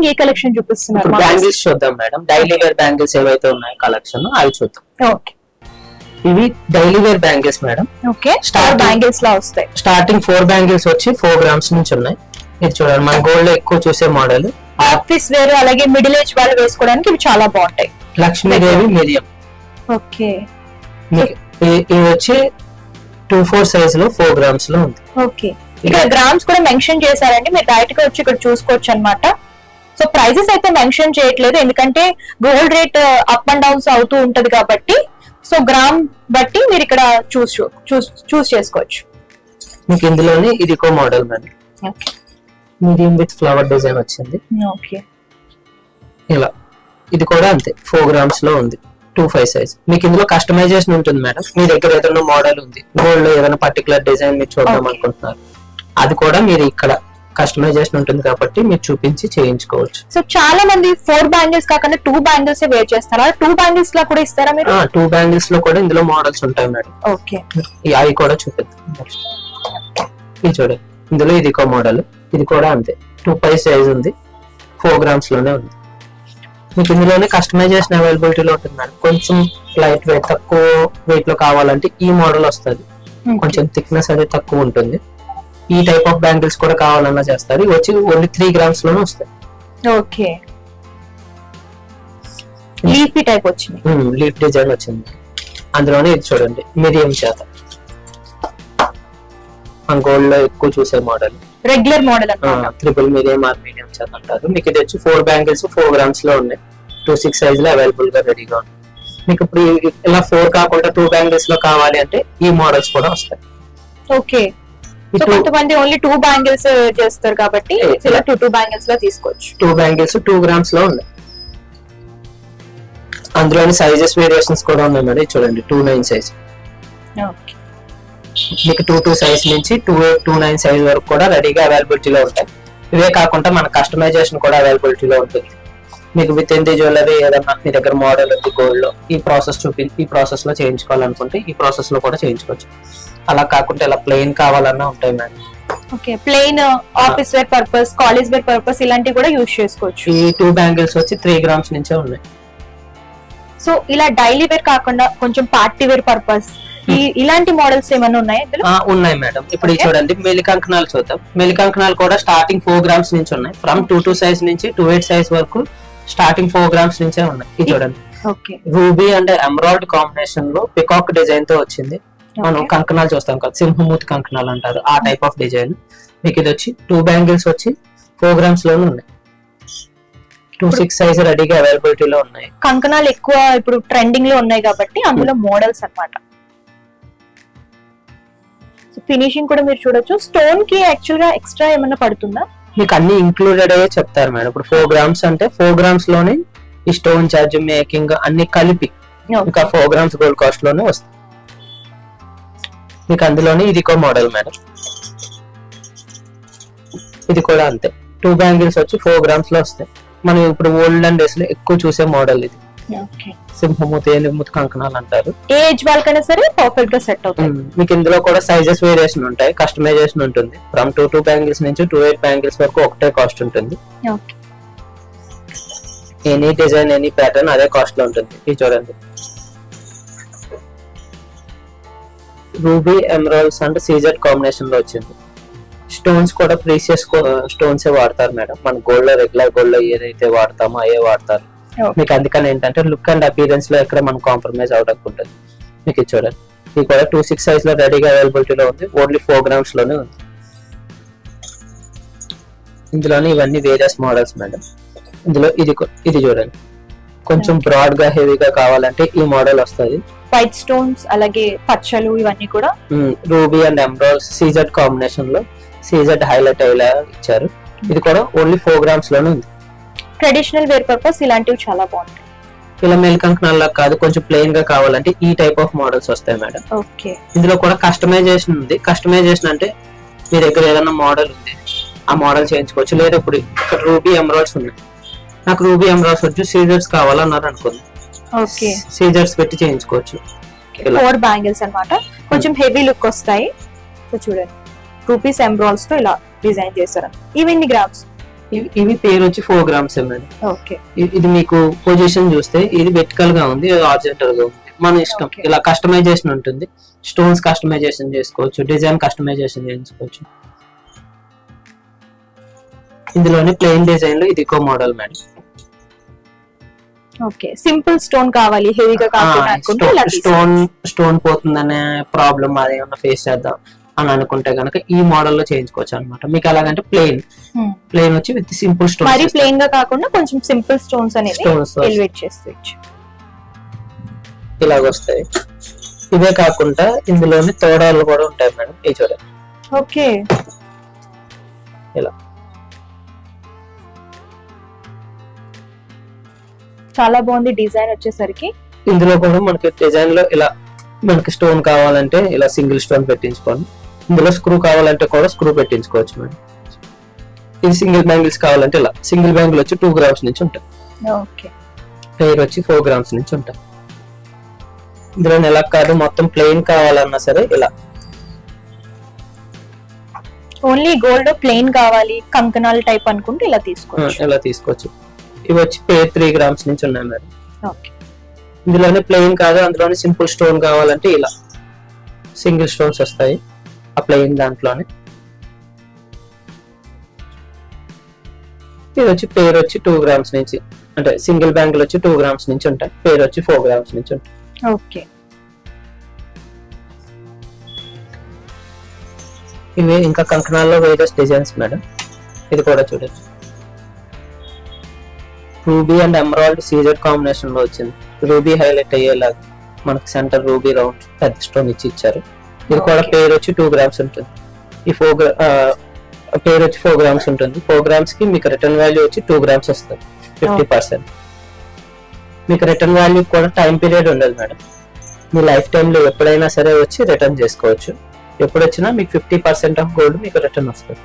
ఏ collection చూపిస్తున్నారు? Bangles చూద్దాం madam. Daily wear bangles ఏవైతే ఉన్నాయో కలెక్షన్ అవి చూద్దాం. ఓకే, ఇవి daily wear bangles madam. Okay, star bangles లా వస్తాయి. స్టార్టింగ్ 4 బ్యాంగిల్స్ వచ్చి 4 grams నుంచి ఉన్నాయి. ఇది చూడండి, మన గోల్డ్ లో ఎక్కువ చూసే మోడల్. ఆఫీస్ వేర్ అలాగే మిడిల్ ఏజ్ వాళ్ళు వేసుకోవడానికి ఇవి చాలా బాగుంటాయి. లక్ష్మీదేవి మీడియం. ఓకే, ఇది వచ్చి 2/4 సైజ్ లో 4 grams లో ఉంది. ఓకే, ఇక్కడ గ్రామ్స్ కూడా మెన్షన్ చేశారండి, మీరు డైరెక్ట్ గా వచ్చి ఇక్కడ చూసుకోవచ్చు అన్నమాట. సో ప్రైజెస్ అయితే మెన్షన్ చేయట్లేదు, ఎందుకంటే gold rate up and downs అవుతూ ఉంటది కాబట్టి. సో గ్రామ్ బట్టి మీరు ఇక్కడ చూస్ చేసుకోవచ్చు. మీకు ఇందులోనే ఇది ఇంకో model madam. Okay, medium with flower design వచ్చింది. ఓకే, ఇలా ఇది కూడా అంతే 4 grams లో ఉంది, 2/5 సైజ్. మీకు ఇందులో కస్టమైజేషన్ ఉంటుంది మేడం. మీ దగ్గర ఏదైనా మోడల్ ఉంది, గోల్డ్ లో ఏదైనా పర్టికులర్ డిజైన్ మీరు చూద్దాం అనుకుంటున్నారు, అది కూడా మీరు ఇక్కడ కస్టమైజేషన్ ఉంటుంది కాబట్టి మీరు చూపించి చేయించుకోవచ్చు. సో చాలా మంది 4 బ్యాంగిల్స్ కాకుండా 2 బ్యాంగిల్స్ వేర్ చేస్తారా? 2 బ్యాంగిల్స్ లా కూడా ఇస్తారా మీరు? 2 బ్యాంగిల్స్ లో కూడా ఇందులో మోడల్స్ ఉంటాయి మేడం. ఓకే, అవి కూడా చూపిద్దాం. ఇది చూడండి, ఇందులో ఇది ఒక మోడల్. ఇది కూడా అంతే 2/5 సైజ్ ఉంది, 4 grams లోనే ఉంది. మీకు ఇందులోనే కస్టమైజేషన్ అవైలబిలిటీలో ఉంటుంది మేడం. కొంచెం లైట్ వెయిట్, తక్కువ వెయిట్ లో కావాలంటే ఈ మోడల్ వస్తుంది. కొంచెం థిక్నెస్ అనేది తక్కువ ఉంటుంది. ఈ టైప్ ఆఫ్ బ్యాంగిల్స్ కూడా కావాలన్నా చేస్తారు. ఇవి వచ్చి ఓన్లీ 3 grams లోనే వస్తాయి. ఓకే, లీఫీ టైప్ వచ్చింది, లీఫ్ డిజైన్ వచ్చింది. అందులోనే ఇది చూడండి, మీడియం చేత మన గోల్డ్ లో ఎక్కువ చూసే model, regular model triple medium are medium చేత అంటారు. మీకు ఇది వచ్చి 4 బ్యాంగిల్స్ 4 grams లో ఉన్నాయి. 2/6 సైజ్ లో అవైలబుల్ గా రెడీగా ఉంది. మీకు ఇప్పుడు ఇలా 4 కాకుండా 2 బ్యాంగిల్స్ లో కావాలి అంటే ఈ మోడల్స్ కూడా వస్తాయి. ఓకే, సో కొంతమంది ఓన్లీ 2 బ్యాంగిల్స్ చేస్తారు కాబట్టి ఇలా 2 బ్యాంగిల్స్ లో తీసుకోవచ్చు. 2 బ్యాంగిల్స్ 2 grams లో ఉన్నాయి. అందులోని సైజెస్ వేరియేషన్స్ కూడా ఉన్నాయి మేడం. చూడండి 2/9 సైజ్. ఓకే, మీకు 2/2 సైజ్ నుంచి 2/8 2/9 సైజ్ వరకు కూడా రెడీగా అవైలబిలిటీలో ఉంటాయి. ఇవే కాకుండా మన కస్టమైజేషన్ కూడా అవైలబిలిటీలో ఉంటుంది. మీకు విత్ ఇన్ ది జ్యువెలరీ ఏదన్నా మీ దగ్గర మోడల్ ఉంది గోల్డ్ లో, ఈ ప్రాసెస్ లో చేయించుకోవాలనుకుంటే ఈ ప్రాసెస్ లో కూడా చేయించుకోవచ్చు. అలా కాకుండా ఇలా ప్లెయిన్ కావాలన్నా ఉంటాయి madam. Okay, plain office wear purpose, college wear purpose ఇలాంటివి కూడా యూజ్ చేసుకోవచ్చు. ఈ 2 బ్యాంగిల్స్ వచ్చి 3 grams నుంచే ఉన్నాయి. సో ఇలా డైలీ వేర్ కాకుండా కొంచెం పార్టీ వేర్ పర్పస్ ఇలాంటి మోడల్స్ ఏమైనా ఉన్నాయి? ఉన్నాయి మేడం. ఇప్పుడు చూడండి, మెలికంకణాలు చూద్దాం. మెలికంకణాలు కూడా స్టార్టింగ్ 4 grams నుంచి ఉన్నాయి. ఫ్రమ్ 2/2 సైజ్ నుంచి 2/8 సైజ్ వరకు స్టార్టింగ్ 4 grams నుంచే ఉన్నాయి. ఇది చూడండి, రూబీ అండ్ ఎమరాల్డ్ కాంబినేషన్ లో పికాక్ డిజైన్ తో వచ్చింది. మనం కంకణాలు చూస్తాం కదా, సింహమూతి కంకణాలు అంటారు, ఆ టైప్ ఆఫ్ డిజైన్. మీకు ఇది వచ్చి 2 బ్యాంగిల్స్ వచ్చి 4 grams లోనే ఉన్నాయి. 2/6 సైజ్ రెడీగా అవైలబిలిటీలో ఉన్నాయి. కంకణాలు ఎక్కువ ఇప్పుడు ట్రెండింగ్ లో ఉన్నాయి కాబట్టి అందులో మోడల్స్ అన్నమాట. ఫినిషింగ్ కూడా మీరు చూడొచ్చు. స్టోన్ కి యాక్చువల్ గా ఎక్స్ట్రా ఏమైనా పడుతుందా? మీకు అన్ని ఇంక్లూడెడ్ అయ్యే చెప్తారు మేడం. ఇప్పుడు 4 grams అంటే 4 grams లోనే ఈ స్టోన్ చార్జ్, మేకింగ్ అన్ని కలిపి ఇంకా 4 grams గోల్డ్ కాస్ట్ లోనే వస్తుంది. మీకు అందులోనే ఇది ఒక మోడల్ మేడం. ఇది కూడా అంతే 2 బ్యాంగిల్స్ వచ్చి 4 grams లో వస్తాయి. మనం ఇప్పుడు ఓల్డెన్ డేస్ లో ఎక్కువ చూసే మోడల్ ఇది. సింహమూతి, ఏనుగుమూతి కంకణాలు అంటారు. ఏజ్ వాళ్ళకైనా సరే పర్ఫెక్ట్ గా సెట్ అవుతుంది. మీకు ఇందులో కూడా సైజెస్ వేరియేషన్ ఉంటాయి, కస్టమైజేషన్ ఉంటుంది. ఫ్రమ్ 2/2 బ్యాంగిల్స్ నుంచి 2/8 బ్యాంగిల్స్ వరకు ఒకటే కాస్ట్ ఉంటుంది. ఎనీ డిజైన్, ఎనీ ప్యాటర్న్ అదే కాస్ట్ లో ఉంటుంది. ఇది చూడండి, ruby emeralds and CZ combination లో వచ్చింది. స్టోన్స్ కూడా ప్రీసియస్ స్టోన్స్ వాడతారు మేడం. మన గోల్డ్ లో రెగ్యులర్ గోల్డ్ లో ఏదైతే వాడతామో అయ్యే వాడతారు. మీకు అందుకని ఏంటంటే లుక్ అండ్ అపియరెన్స్ లో ఎక్కడ మనం కాంప్రమైజ్ అవడానికి ఉంటుంది. మీకు ఇది చూడండి, ఇది కూడా 2/6 సైజ్ లో రెడీగా అవైలబిలిటీలో ఉంది. ఓన్లీ 4 grams లోనే ఉంది. ఇందులోనే ఇవన్నీ వేరియస్ మోడల్స్ మేడం. ఇందులో ఇది చూడండి, కొంచెం బ్రాడ్ గా హెవీగా కావాలంటే ఈ మోడల్ వస్తుంది. వైట్ స్టోన్స్ అలాగే పచ్చలు ఇవన్నీ కూడా ruby and emeralds CZ combination లో సీజెడ్ హైలైట్ అయ్యేలా ఇచ్చారు. ఇది కూడా ఓన్లీ 4 grams లోనే ఉంది. ట్రెడిషనల్ వేర్ పర్పస్ ఇలాంటివి చాలా బాగుంటాయి. ఇలా మెలికంకణాల్లో కాదు, కొంచెం ప్లెయిన్ గా కావాలంటే ఈ టైప్ ఆఫ్ మోడల్స్ వస్తాయి మేడం. ఓకే, ఇందులో కూడా కస్టమైజేషన్ ఉంది. కస్టమైజేషన్ అంటే మీ దగ్గర ఏదైనా మోడల్ ఉంది, ఆ మోడల్ చేయించుకోవచ్చు. లేదా ఇప్పుడు ఇక్కడ రూబీ ఎమరాల్డ్స్ ఉన్నాయి, నాకు రూబీ ఎమరాల్డ్స్ వచ్చి సీజర్స్ కావాలన్నారు అనుకోండి, ఓకే సీజర్స్ పెట్టి చేయించుకోవచ్చు. 4 బ్యాంగిల్స్ అన్నమాట, కొంచెం హెవీ లుక్ వస్తాయి. సో చూడండి, రూపీస్ ఎమరాల్డ్స్ తో ఇలా డిజైన్ చేశారు. ఇవి ఎన్ని గ్రామ్స్? ఇవి పేరు వచ్చి 4 grams మేడం. ఓకే, ఇది మీకు పొజిషన్ చూస్తే ఇది వెర్టికల్ గా ఉంది, హారిజాంటల్ గా ఉంది. మన ఇష్టం, ఇలా కస్టమైజేషన్ ఉంటుంది. స్టోన్స్ కస్టమైజేషన్ చేసుకోవచ్చు, డిజైన్ కస్టమైజేషన్ చేసుకోవచ్చు. ఇందులోనే ప్లెయిన్ డిజైన్ లో ఇది ఇంకో model madam. Okay, simple stone కావాలి, హెవీగా కాకుండా స్టోన్ పోతుందనే ప్రాబ్లం అదేమన్నా ఫేస్ చేద్దాం అని అనుకుంటే గనక ఈ మోడల్ లో చేయించుకోవచ్చు అనమాట. మీకు ఎలాగంటే ప్లెయిన్ వచ్చి విత్ సింపుల్ స్టోన్స్, మరి ప్లెయిన్ గా కాకుండా కొంచెం సింపుల్ స్టోన్స్ అనేది ఎలివేట్ చేసుకోవచ్చు. ఇలాగ వస్తాయి. ఇవే కాకుండా ఇందులోని తోడాలు కూడా ఉంటాయి మేడం. ఈ చూడండి. ఓకే, ఇలా చాలా బాగుంది డిజైన్ వచ్చేసరికి. ఇందులో కూడా మనకి డిజైన్ లో ఇలా మనకి స్టోన్ కావాలంటే ఇలా సింగిల్ స్టోన్ పెట్టించుకోండి. ఇందులో స్క్రూ కావాలంటే కూడా స్క్రూ పెట్టించుకోవచ్చు మేడం. ఇది సింగిల్ బ్యాంగిల్స్ కావాలంటే ఇలా సింగిల్ బ్యాంగిల్ వచ్చి 2 grams నుంచి ఉంటాయి. ఓకే, పేర్ వచ్చి 4 grams నుంచి ఉంటాయి. ఇందులో ఎలా కాదు మొత్తం ప్లెయిన్ కావాలన్నా సరే ఇలా ఓన్లీ గోల్డ్ ప్లెయిన్ కావాలి కంకణాల టైప్ అనుకుంటే ఇలా తీసుకోవచ్చు. ఇలా తీసుకోవచ్చు. ఇవి వచ్చి పేర్ 3 grams నుంచి ఉన్నాయి మేడం. ఓకే, ఇందులోనే ప్లెయిన్ కాదు, అందులోనే సింపుల్ స్టోన్ కావాలంటే ఇలా సింగిల్ స్టోన్స్ వస్తాయి ఆ ప్లెయిన్ దాంట్లోనే. ఇది వచ్చి పేర్ వచ్చి 2 grams నుంచి, అంటే సింగిల్ బ్యాంగిల్ వచ్చి 2 grams నుంచి ఉంటాయి. పేర్ వచ్చి 4 grams నుంచి ఉంటాయి. ఓకే, ఇవి ఇంకా కంకణాల్లో వేరియస్ డిజైన్స్ మేడం. ఇది కూడా చూడండి. Ruby and emerald CZ combination లో వచ్చింది. రూబీ హైలైట్ అయ్యేలాగా మనకి సెంటర్ రూబీ రౌండ్ పెద్ద స్టోన్ ఇచ్చారు. ఇది కూడా పేరు వచ్చి 2 grams ఉంటుంది. ఈ పేరు వచ్చి 4 grams ఉంటుంది. 4 grams కి మీకు రిటర్న్ వాల్యూ వచ్చి 2 grams వస్తుంది, 50%. మీకు రిటర్న్ వాల్యూ కూడా టైం పీరియడ్ ఉండదు మేడం. మీ లైఫ్ టైమ్ లో ఎప్పుడైనా సరే వచ్చి రిటర్న్ చేసుకోవచ్చు. ఎప్పుడు వచ్చినా మీకు 50% ఆఫ్ గోల్డ్ మీకు రిటర్న్ వస్తుంది.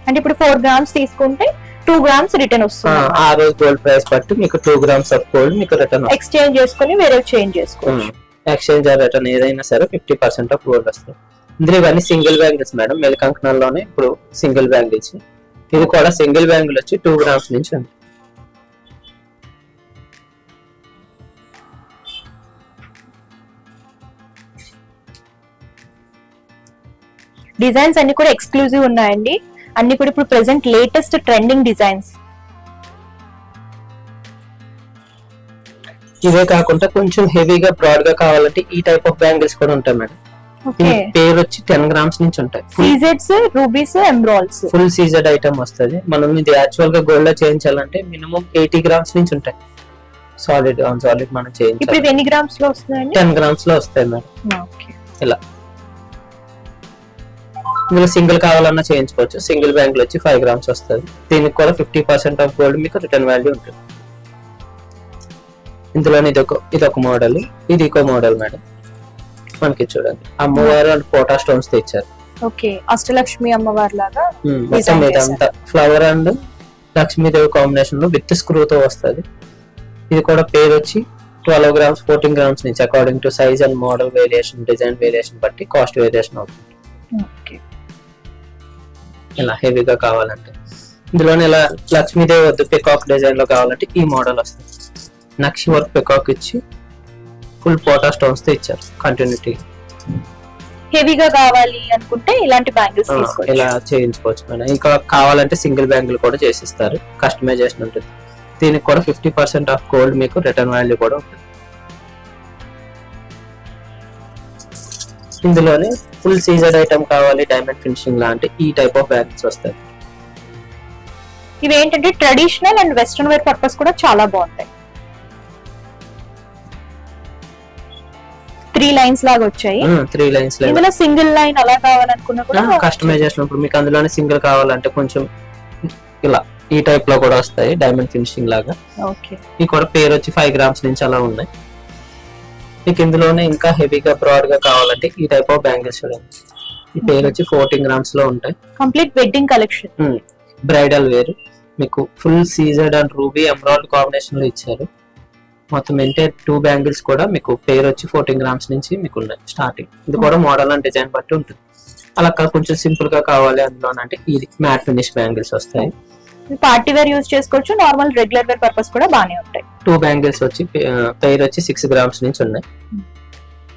అంటే ఇప్పుడు 4 grams తీసుకుంటే 2 grams రిటర్న్ వస్తుంది. ఆ రోజు గోల్డ్ ప్రైస్ బట్టి మీకు 2 grams ఆఫ్ గోల్డ్ మీకు రిటర్న్ ఎక్స్చేంజ్ చేసుకుని వేరే చేంజ్ చేసుకోవచ్చు. ఎక్స్చేంజ్ రిటర్న్ ఏదైనా సరే 50% ఆఫ్ గోల్డ్ వస్తుంది. ఇందులో ఇవన్నీ సింగిల్ బ్యాంగిల్స్ మేడం. మెలికంకణాల్లోనే ఇప్పుడు సింగిల్ బ్యాంగిల్స్. ఇది కూడా సింగిల్ బ్యాంగిల్ వచ్చి 2 grams నుంచి ఉంది. డిజైన్స్ అన్ని కూడా ఎక్స్క్లూజివ్ ఉన్నాయండి. అన్ని కూడా ఇప్పుడు ప్రెసెంట్ లేటెస్ట్ ట్రెండింగ్ డిజైన్స్. ఇవే కాకుండా కొంచెం హెవీగా బ్రాడ్ గా కావాలంటే ఈ టైప్ ఆఫ్ బ్యాంగిల్స్ కూడా ఉంటాయి మేడం. పేరు వచ్చి 10 grams నుంచి ఉంటాయి. సీజెడ్స్, rubies, emeralds full CZ item వస్తుంది. మనం ఇది యాక్చువల్ గా గోల్డ్ లో చేయించాలంటే మినిమం 80 grams నుంచి ఉంటాయి. సాలిడ్ మనం చేయించాలి. ఇప్పుడు ఎన్ని గ్రామ్స్ లో వస్తాయండి? 10 grams లో వస్తాయి మేడం. ఇలా మీరు సింగిల్ కావాలన్నా చేయించుకోవచ్చు. సింగిల్ బ్యాంగిల్ వచ్చి 5 grams వస్తుంది. దీనికి కూడా 50% ఆఫ్ గోల్డ్ మీకు రిటర్న్ వాల్యూ ఉంటుంది. ఇందులోనే ఇదొక మోడల్, ఇది ఇంకో మోడల్ మేడం. మనకి చూడండి అమ్మవారు అండ్ పోటా స్టోన్స్ తెచ్చారు. ఓకే, అష్టలక్ష్మి అమ్మవారి లాగా అంతా ఫ్లవర్ అండ్ లక్ష్మీదేవి కాంబినేషన్ లో విత్ స్క్రూతో వస్తుంది. ఇది కూడా పేరు వచ్చి 12 grams, 14 grams నుంచి according to size and model variation, design variation బట్టి కాస్ట్ వేరియేషన్ అవుతుంది. ఇలా హెవీగా కావాలంటే ఇందులోనే ఇలా లక్ష్మీదేవి వద్దు పికాక్ డిజైన్ లో కావాలంటే ఈ మోడల్ వస్తుంది. నక్షి వర్క్ పికాక్ ఇచ్చి ఫుల్ పోటా స్టోన్స్ తో ఇచ్చారు కంటిన్యూటీ. హెవీగా కావాలి అనుకుంటే ఇలాంటి బ్యాంగిల్స్ తీసుకోవచ్చు, ఇలా చేయించుకోవచ్చు మేడం. ఇంకా కావాలంటే సింగిల్ బ్యాంగిల్ కూడా చేసిస్తారు, కస్టమైజేషన్ ఉంటుంది. దీనికి కూడా 50% ఆఫ్ గోల్డ్ మీకు రిటర్న్ వాల్యూ కూడా ఉంటుంది. ఇందులోనే ఫుల్ సీజెడ్ ఐటమ్ కావాలి డైమండ్ ఫినిషింగ్ లాంటి ఈ టైప్ ఆఫ్ బ్యాంగిల్స్ వస్తాయి. ఇవి ఏంటంటే traditional and western wear purpose కూడా చాలా బాగుంటాయి. 3 lines లాగా వచ్చాయి. 3 lines ఇందులో సింగిల్ లైన్ అలా కావాలనుకున్నా కూడా కస్టమైజేషన్. ఇప్పుడు మీకు అందులోనే సింగిల్ కావాలంటే కొంచెం ఇలా ఈ టైప్ లో కూడా వస్తాయి డైమండ్ ఫినిషింగ్ లాగా. ఓకే, ఈ కూడా పేరు వచ్చి 5 grams నుంచి అలా ఉన్నాయి. మీకు ఇందులోనే ఇంకా హెవీగా బ్రాడ్ గా కావాలంటే ఈ టైప్ ఆఫ్ బ్యాంగిల్స్ చూడండి. ఈ పేరు వచ్చి 14 grams లో ఉంటాయి. Complete wedding collection, bridal wear. మీకు full CZ and ruby emerald combination లో ఇచ్చారు. మొత్తం ఎంటే 2 బ్యాంగిల్స్ కూడా మీకు పేరు వచ్చి 14 grams నుంచి మీకు ఉన్నాయి స్టార్టింగ్. ఇది కూడా మోడల్ అండ్ డిజైన్ బట్టి ఉంటుంది. అలా కొంచెం సింపుల్ గా కావాలి అందులో అంటే ఇది మ్యాట్ ఫినిష్ బ్యాంగిల్స్ వస్తాయి. పార్టీ వేర్ యూజ్ చేసుకోవచ్చు, నార్మల్ రెగ్యులర్ వేర్ పర్పస్ కూడా బాగానే ఉంటాయి. 2 బ్యాంగిల్స్ వచ్చి పెయిర్ వచ్చి 6 grams నుంచి ఉన్నాయి.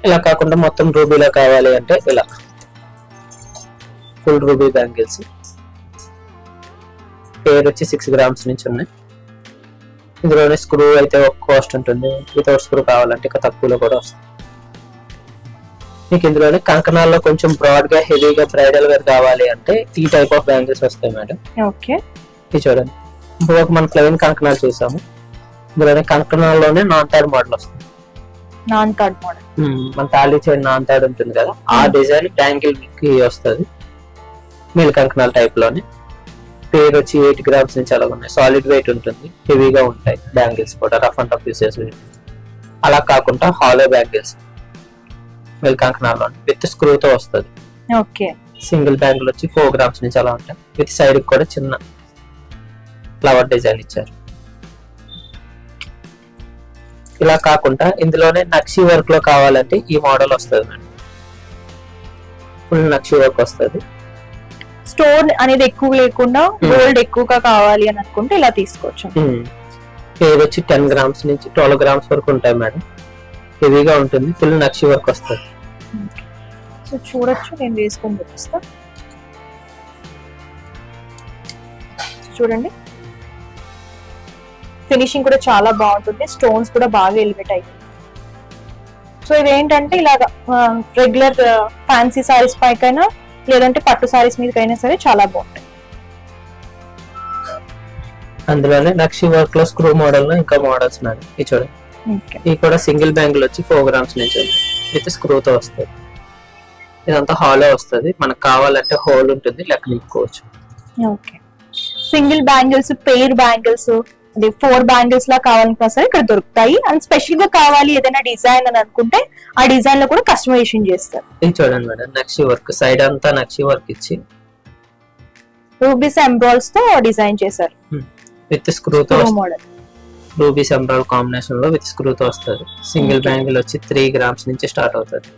ఇలా కాకుండా మొత్తం రూబీలో కావాలి అంటే ఇలా ఫుల్ రూబీ బ్యాంగిల్స్ పెయిర్ వచ్చి 6 grams నుంచి ఉన్నాయి. ఇందులోనే స్క్రూ అయితే ఒక కాస్ట్ ఉంటుంది, వితౌట్ స్క్రూ కావాలంటే ఇక తక్కువలో కూడా వస్తుంది. మీకు ఇందులోనే కంకణాల్లో కొంచెం బ్రాడ్ గా హెవీగా బ్రైడల్ వేర్ కావాలి అంటే ఈ టైప్ ఆఫ్ బ్యాంగిల్స్ వస్తాయి మేడం. ఓకే, ఇది చూడండి. ఇప్పుడు మనం ప్లెయిన్ కంకణాలు చూసాము, ఇందులోనే కంకణాల్లోనే నాన్ థర్డ్ మోడల్ వస్తుంది. నాన్ థర్డ్ మోడల్ మన తాళి చైన్ నాన్ థర్డ్ ఉంటుంది కదా, ఆ డిజైన్ బ్యాంగిల్ కి వస్తుంది. మిల్ కంకణాల టైప్ లోనే పేరు వచ్చి 8 grams నుంచి అలా ఉన్నాయి. సాలిడ్ వెయిట్ ఉంటుంది, హెవీగా ఉంటాయి బ్యాంగిల్స్ కూడా, రఫ్ అండ్ టఫ్ యూసెస్. అలా కాకుండా హాలో బ్యాంగిల్స్ మిల్ కంకణాల్లో విత్ స్క్రూతో వస్తుంది. ఓకే, సింగిల్ బ్యాంగిల్ వచ్చి 4 grams నుంచి అలా ఉంటాయి. విత్ సైడ్ కూడా చిన్న ఫ్లవర్ డిజైన్ ఇచ్చారు. ఇలా కాకుండా ఇందులోనే నక్షి వర్క్ లో కావాలంటే ఈ మోడల్ వస్తుంది మేడం. ఫుల్ నక్షి వర్క్ వస్తుంది. స్టోన్ అనేది ఎక్కువ లేకుండా గోల్డ్ ఎక్కువగా కావాలి అని అనుకుంటే ఇలా తీసుకోవచ్చు. పేరు వచ్చి 10 grams నుంచి 12 grams వరకు ఉంటాయి మేడం. హెవీగా ఉంటుంది, ఫుల్ నక్షి వర్క్ వస్తుంది. సో చూడొచ్చు, నేను వేసుకొని చూపిస్తా. చూడండి, ఫినిషింగ్ కూడా చాలా బాగుంటుంది, స్టోన్స్ కూడా బాగా ఎలివేట్ అయ్యాయి. సో ఇదేంటంటే ఇలాగా రెగ్యులర్ ఫ్యాన్సీ సారీస్ పైకైనా లేదంటే పట్టు సారీస్ మీదకైనా సరే చాలా బాగుంటాయి. అందులోనే నక్షి వర్క్ లో స్క్రూ మోడల్ లో ఇంకా మోడల్స్ మేడం. ఇది చూడండి, ఇది కూడా సింగిల్ బ్యాంగిల్ వచ్చి 4 grams నుంచి విత్ స్క్రూతో వస్తుంది. ఇదంతా హాలో వస్తుంది, మనకు కావాలంటే హోల్ ఉంటుంది, లెక్క నింపుకోవచ్చు. Okay, single bangles, pair bangles, 4 bangles లా కావాలనుకున్నా సరే ఇక్కడ దొరుకుతాయి. అండ్ స్పెషల్ గా కావాలి ఏదైనా డిజైన్ అని అనుకుంటే ఆ డిజైన్ లో కూడా కస్టమైజేషన్ చేస్తారు. ఇది చూడండి మేడం, నక్షి వర్క్ సైడ్ అంతా నక్షి వర్క్ ఇచ్చి రూబీస్ ఎంబ్రాయిడ్స్ తో డిజైన్ చేశారు విత్ స్క్రూతో మోడల్. రూబీస్ ఎంబ్రాయిడ్ కాంబినేషన్ లో విత్ స్క్రూతో వస్తుంది. సింగిల్ బ్యాంగిల్ వచ్చి 3 grams నుంచి స్టార్ట్ అవుతుంది.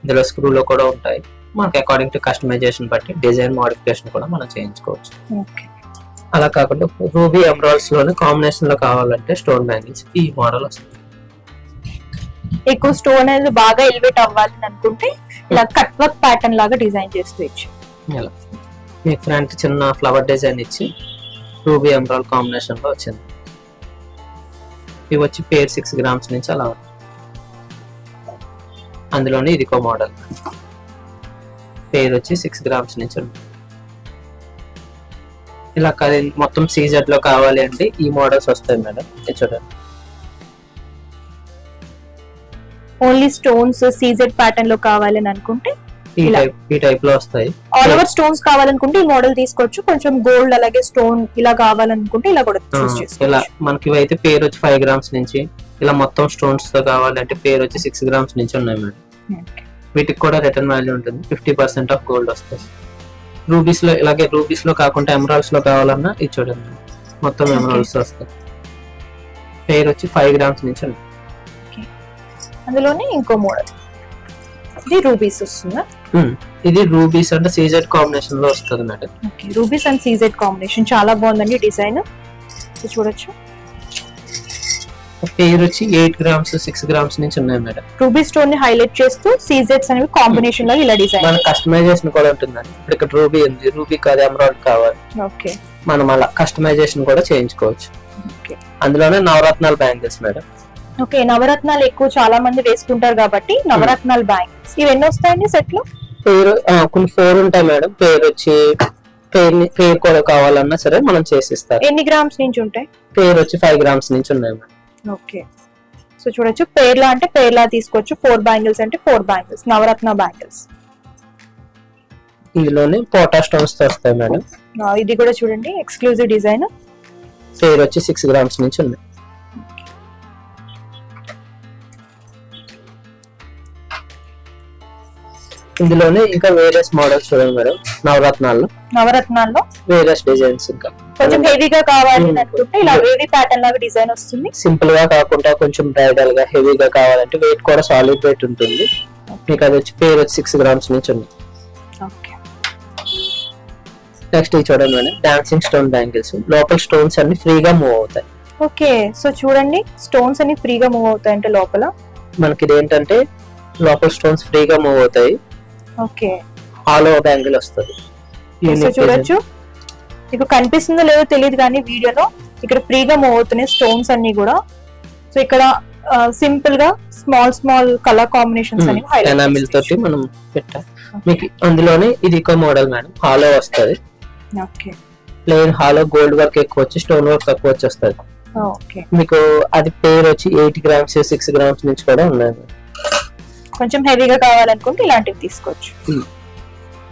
ఇందులో స్క్రూలో కూడా ఉంటాయి. మనకి అకార్డింగ్ టు కస్టమైజేషన్ బట్టి డిజైన్ మోడిఫికేషన్ కూడా మనం చేయించుకోవచ్చు. అలా కాకుండా రూబీ ఎంబ్రాయిడ్స్ లోనే కాంబినేషన్ లో కావాలంటే స్టోన్ బ్యాంగిల్స్ ఈ మోడల్ వస్తుంది. ఎక్కువ స్టోన్ అనేది బాగా ఎలివేట్ అవ్వాలి అనుకుంటే ఇలా కట్ వర్క్ ప్యాటర్న్ లాగా డిజైన్ చేస్తూ ఇచ్చి ఇలా మీ ఫ్రంట్ చిన్న ఫ్లవర్ డిజైన్ ఇచ్చి రూబీ ఎంబ్రాయిడ్ కాంబినేషన్ లో వచ్చింది. ఇవి వచ్చి పేర్ 6 grams నుంచి అలా ఉంది. అందులోనే ఇదికో మోడల్ పేరు వచ్చి 6 grams నుంచి ఉంది. ఇలా మొత్తం సీజెడ్ లో కావాలి అంటే ఈ మోడల్స్ వస్తాయి మేడం. చూడండి, ఓన్లీ స్టోన్స్ సీజెడ్ ప్యాటర్న్ లో కావాలని అనుకుంటే ఈ టైప్ లో వస్తాయి. ఆల్ ఓవర్ స్టోన్స్ కావాలనుకుంటే ఈ మోడల్ తీసుకోవచ్చు. కొంచెం గోల్డ్ అలాగే స్టోన్ ఇలా కావాలనుకుంటే ఇలా కూడా చూస్ చేసుకోవచ్చు. ఇలా మనకి అయితే పేరు వచ్చి 5 grams నుంచి, ఇలా మొత్తం స్టోన్స్ తో కావాలంటే పేరు వచ్చి 6 grams నుంచి ఉన్నాయి మేడం. వీటికి కూడా రిటర్న్ వాల్యూ ఉంటుంది, 50% ఆఫ్ గోల్డ్ వస్తుంది. రూబీస్ లో ఇలాగే రూబీస్ లో కాకుండా ఎమరాల్డ్స్ లో కావాలన్నా ఇది చూడండి, మొత్తం ఎమరాల్డ్స్ వస్తాయి. పేరు వచ్చి 5 grams నుంచి ఉంది. అందులోనే ఇంకో మోడల్ ఇది రూబీస్ వస్తుందా? ఇది రూబీస్ అంటే సీజెడ్ కాంబినేషన్ లో వస్తుంది madam. Okay, rubies and CZ combination చాలా బాగుందండి డిజైన్. చూడొచ్చు, పేరు వచ్చి 8 grams 6 grams నుంచి ఉన్నాయి మేడం. రూబీ స్టోన్ ని హైలైట్ చేస్తూ సీజెడ్స్ అనేవి కాంబినేషన్ లో ఇలా డిజైన్. మన కస్టమైజేషన్ కూడా ఉంటుందండి. ఇప్పుడు ఇక్కడ రూబీ ఉంది, రూబీ కాదు ఎమరాల్డ్ కావాలి, ఓకే, మనం అలా కస్టమైజేషన్ కూడా చేయించుకోవచ్చు. ఓకే, అందులోనే నవరత్నాల బ్యాంగిల్స్ మేడం. ఓకే, నవరత్నాలు ఎక్కువ చాలా మంది వేసుకుంటారు కాబట్టి నవరత్నాల బ్యాంగిల్స్ ఇవి ఎన్ని వస్తాయండి సెట్ లో? పేరు కొన్ని 4 ఉంటాయి మేడం. పేరు వచ్చి పేరు కూడా కావాలన్నా సరే మనం చేసిస్తారు. ఎన్ని గ్రామ్స్ నుంచి ఉంటాయి? పేరు వచ్చి 5 grams నుంచి ఉన్నాయి మేడం. ఓకే, సో చూడొచ్చు, పేర్లా అంటే పేర్లా తీసుకోవచ్చు, 4 బ్యాంగిల్స్ అంటే 4 బ్యాంగిల్స్, నవరత్న బ్యాంగిల్స్. ఇందులోనే పోటా స్టోన్స్ తో వస్తాయి మేడం. ఇది కూడా చూడండి ఎక్స్క్లూజివ్ డిజైన్. పేరు వచ్చి 6 grams నుంచి ఉన్నాయి. ఇందులోనే ఇంకా వేరియస్ మోడల్స్ చూడండి మేడం. నవరత్నాల్లో వేరియస్ డిజైన్స్ ఇంకా కొంచెం హెవీగా కావాలి అనుకుంటే ఇలా వేవీ ప్యాటర్న్ లాగా డిజైన్ వస్తుంది. సింపుల్ గా కాకుండా కొంచెం బ్రైడల్ గా హెవీగా కావాలంటే వెయిట్ కూడా సాలిడ్ వెయిట్ ఉంటుంది. మీకు అది వచ్చి పేరు వచ్చి 6 grams నుంచి ఉంది. ఓకే, నెక్స్ట్ ఇది చూడండి మేడం, డాన్సింగ్ స్టోన్ బ్యాంగిల్స్. లోపల స్టోన్స్ అన్ని ఫ్రీగా మూవ్ అవుతాయి. ఓకే, సో చూడండి స్టోన్స్ అన్ని ఫ్రీగా మూవ్ అవుతాయి అంటే లోపల మనకి ఇది ఏంటంటే లోపల స్టోన్స్ ఫ్రీగా మూవ్ అవుతాయి. ఓకే, హాలో బ్యాంగిల్ వస్తుంది. చూడొచ్చు, మీకు కనిపిస్తుందో లేదో తెలియదు కానీ వీడియోలో ఇక్కడ ఫ్రీగా మూవ్ అవుతున్నాయి స్టోన్స్ అన్ని కూడా. సో ఇక్కడ సింపుల్ గా స్మాల్ స్మాల్ కలర్ కాంబినేషన్స్ అని ఎనామిల్ తోటి మనం పెట్టాం. మీకు అందులోనే ఇది ఇంకో మోడల్ మేడం, హాలో వస్తుంది. Okay, plain hollow, gold work ఎక్కువ వచ్చి స్టోన్ వర్క్ తక్కువ వచ్చి వస్తుంది. ఓకే, మీకు అది పేరు వచ్చి 8 గ్రామ్స్ 6 గ్రామ్స్ నుంచి కూడా ఉన్నాయి. కొంచెం హెవీగా కావాలనుకుంటే ఇలాంటివి తీసుకోవచ్చు.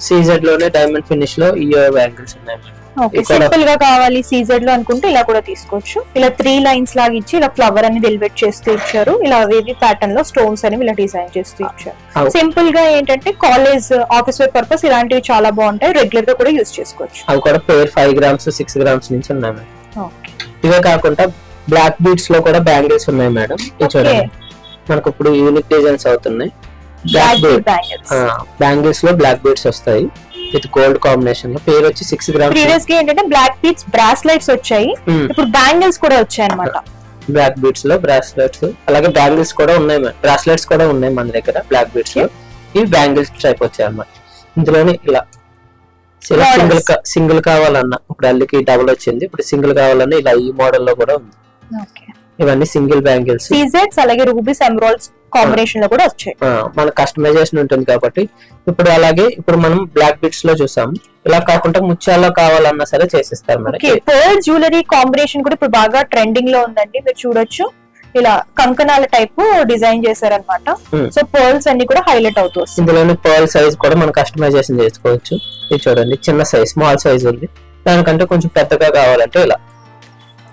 సీజెడ్ లోనే డైమండ్ ఫినిష్ లో ఈ బ్యాంగిల్స్ ఉన్నాయి. ఓకే, సింపుల్ గా కావాలి సీజెడ్ లో అనుకుంటే ఇలా కూడా తీసుకోవచ్చు. ఇలా 3 లైన్స్ లాగా ఇచ్చి ఇలా ఫ్లవర్ అనేది ఎలివేట్ చేస్తూ ఇచ్చారు. ఇలా వేవి ప్యాటర్న్ లో స్టోన్స్ అని ఇలా డిజైన్ చేస్తూ ఇచ్చారు. సింపుల్ గా ఏంటంటే కాలేజ్ ఆఫీస్ వేర్ పర్పస్ ఇలాంటివి చాలా బాగుంటాయి, రెగ్యులర్ గా కూడా యూజ్ చేసుకోవచ్చు. అవి కూడా పేర్ 5 గ్రామ్స్ 6 గ్రామ్స్ నుంచి ఉన్నాయి. ఓకే, ఇవే కాకుండా బ్లాక్ బీడ్స్ లో కూడా బ్యాంగిల్స్ ఉన్నాయి మేడం. చూడండి మనకు ఇప్పుడు యూనిక్ డిజైన్స్ అవుతున్నాయి. బ్యాంగిల్స్ లో బ్లాక్ బీడ్స్ వస్తాయి విత్ గోల్డ్ కాంబినేషన్ లో. పేరు వచ్చి 6 గ్రామ్స్. ప్రీవియస్ గా ఏంటంటే బ్లాక్ బీడ్స్ బ్రాస్లెట్స్ వచ్చాయి, ఇప్పుడు బ్యాంగిల్స్ కూడా వచ్చాయి అన్నమాట. బ్లాక్ బీడ్స్ లో బ్రాస్లెట్స్, అలాగే బ్యాంగిల్స్ కూడా ఉన్నాయి, బ్రాస్లెట్స్ కూడా ఉన్నాయి మన దగ్గర బ్లాక్ బీడ్స్ లో. ఇవి బ్యాంగిల్స్ టైప్ వచ్చాయి అన్నమాట. ఇందులోనే ఇలా సింగిల్ కావాలన్నా, ఇప్పుడు అల్లికి డబుల్ వచ్చింది, ఇప్పుడు సింగిల్ కావాలన్నా ఇలా ఈ మోడల్ లో కూడా ఉంది. ఇవన్నీ సింగిల్ బ్యాంగిల్స్, సీజెడ్స్ అలాగే రూబీస్ ఎమరాల్డ్స్ కాంబినేషన్ లో కూడా వచ్చాయి. మన కస్టమైజేషన్ ఉంటుంది కాబట్టి. ఇప్పుడు అలాగే ఇప్పుడు మనం బ్లాక్ బీడ్స్ లో చూసాం, ఇలా కాకుండా ముత్యాల్లో కావాలన్నా సరే చేసిస్తారు మనకి. పర్ల్ జ్యువెలరీ కాంబినేషన్ కూడా ఇప్పుడు బాగా ట్రెండింగ్ లో ఉందండి. మీరు చూడొచ్చు ఇలా కంకణాల టైప్ డిజైన్ చేశారనమాట. సో పర్ల్స్ అన్ని కూడా హైలైట్ అవుతూ వస్తుంది. ఇందులోనే పర్ల్ సైజ్ కూడా మనం కస్టమైజేషన్ చేసుకోవచ్చు. ఇది చూడండి చిన్న సైజ్, స్మాల్ సైజ్ ఉంది. దానికంటే కొంచెం పెద్దగా కావాలంటే ఇలా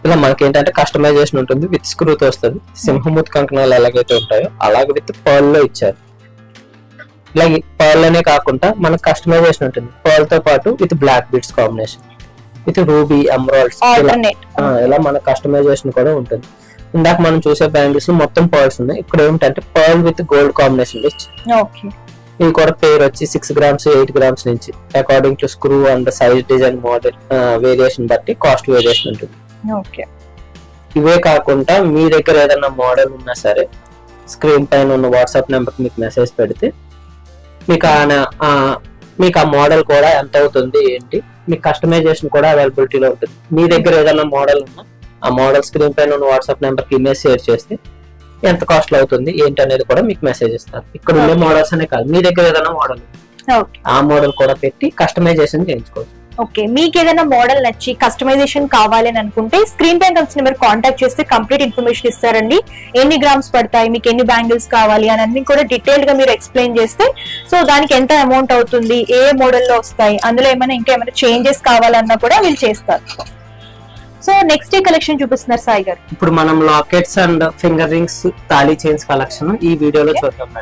ఇలా మనకి ఏంటంటే కస్టమైజేషన్ ఉంటుంది. విత్ స్క్రూతో వస్తుంది. సింహమూత్ కంకణాలు ఎలాగైతే ఉంటాయో అలాగే విత్ పర్ల్ లో ఇచ్చారు. ఇలాగే పర్ల్ అనే కాకుండా మనకు కస్టమైజేషన్ ఉంటుంది. పర్ల్ తో పాటు with black beads combination, with ruby emeralds, ఇలా మన కస్టమైజేషన్ కూడా ఉంటుంది. ఇందాక మనం చూసే బ్యాంగిల్స్ మొత్తం పర్ల్స్ ఉన్నాయి. ఇక్కడ ఏమిటంటే పర్ల్ విత్ గోల్డ్ కాంబినేషన్ ఇవి కూడా పేరు వచ్చి 6 గ్రామ్స్ 8 గ్రామ్స్ నుంచి according to screw and size design model variation బట్టి కాస్ట్ వేరియేషన్ ఉంటుంది. ఇవే కాకుండా మీ దగ్గర ఏదైనా మోడల్ ఉన్నా సరే స్క్రీన్ పైన ఉన్న వాట్సాప్ నెంబర్ మీకు మెసేజ్ పెడితే మీకు ఆ మోడల్ కూడా ఎంత అవుతుంది ఏంటి, మీకు కస్టమైజేషన్ కూడా అవైలబిలిటీలో ఉంటుంది. మీ దగ్గర ఏదైనా మోడల్ ఉన్నా ఆ మోడల్ స్క్రీన్ పైన ఉన్న వాట్సాప్ నెంబర్ కి ఇమేజ్ షేర్ చేస్తే ఎంత కాస్ట్ లో అవుతుంది ఏంటి అనేది కూడా మీకు మెసేజ్ ఇస్తారు. ఇక్కడ ఉండే మోడల్స్ అనే కాదు, మీ దగ్గర ఏదైనా మోడల్ ఆ మోడల్ కూడా పెట్టి కస్టమైజేషన్ చేయించుకోవచ్చు. ఓకే, మీకు ఏదైనా మోడల్ నచ్చి కస్టమైజేషన్ కావాలి అని అనుకుంటే స్క్రీన్ పైన కలిసి నెంబర్ కాంటాక్ట్ చేస్తే కంప్లీట్ ఇన్ఫర్మేషన్ ఇస్తారండి. ఎన్ని గ్రామ్స్ పడతాయి, మీకు ఎన్ని బ్యాంగిల్స్ కావాలి అని అన్ని కూడా డీటెయిల్ గా మీరు ఎక్స్ప్లెయిన్ చేస్తే సో దానికి ఎంత అమౌంట్ అవుతుంది, ఏ మోడల్లో వస్తాయి, అందులో ఏమైనా ఇంకా ఏమైనా చేంజెస్ కావాలన్నా కూడా వీళ్ళు చేస్తారు. సో నెక్స్ట్ కలెక్షన్ చూపిస్తున్నారు సాయి గారు. ఇప్పుడు మనం lockets and finger rings thali chains collection ఈ వీడియోలో చూద్దాం.